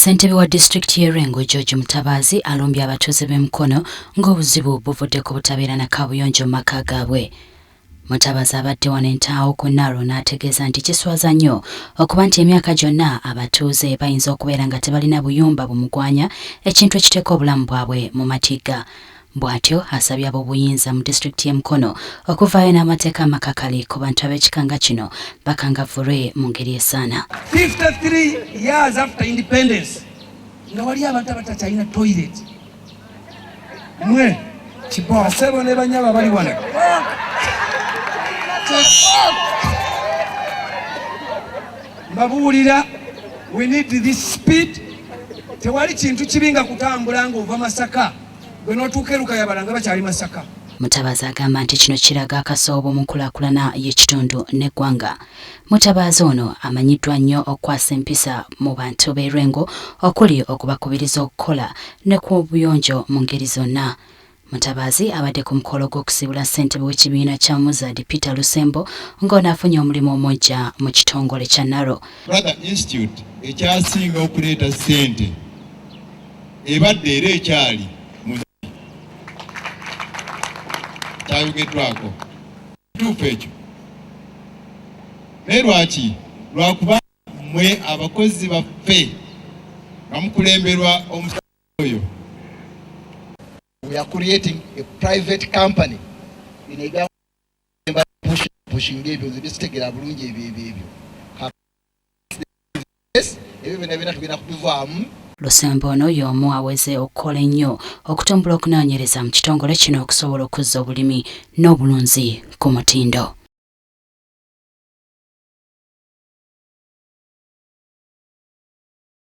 Ssentebe wa disitulikiti y'e Rengo George Mutabazi alumbye abatuuze b'Emukono ng'obuzibu buvudde ku butabeera na kaabuyonjo mu maka gaabwe. Mutabazi abadde wano entaawo ku Naro n'ategeeza nti kiswaza nnyo okuba nti emyaka gyonna abatuuze bayinza okubeera nga tebalina buyumba bumugwanya, ekintu ekiteeka obulamu bwabwe mu matigga. Bw'atyo asabye ab'obuyinza mu disitulikiti y'Emukono okuvaayo n'amateeka amakakali ku bantu ab'ekikanga kino bakangavvulwe mu ngeri esaana. 53 years after independence nga wali abantu abatakyalina toilet mwe kibowa sebo ne banyaba bali wano mbabuulira we need this speed. Tewali kintu kibinga kutambula ng'ova Masaka gwe n'otuuka e Lukayabala nga bakyali Masaka. Mutabazi agamba nti kino kiraga akasoobo mu nkulaakulana y'ekitundu n'eggwanga. Mutabazi ono amanyiddwa nnyo okukwasa empisa mu bantu b'e Rengo okuli okubakubiriza okukola ne ku buyonjo mu ngeri zonna. Mutabazi abadde ku mukolo gw'okusiibula ssentebe w'ekibiina kya Muzadi Peter Lusembo ng'ono afunye omulimu omujja mu kitongole kya Naro. Brother Institute ekyasinga okuleeta ssente ebadde era ekyali kyayogeddwako kituufu ekyo. Naye lwaki? Lwakuba mmwe abakozi baffe nga mukulemberwa omusajja oyo. We are creating a private company in a government pushing ebyo zibitegera bulungi ebyo. Ebyo bina tugenda kubivaamu. Lusembo ono y'omu aweze okukola ennyo okutumbula okunoonyereza mu kitongole kino okusobola okuzza obulimi n'obulunzi ku mutindo.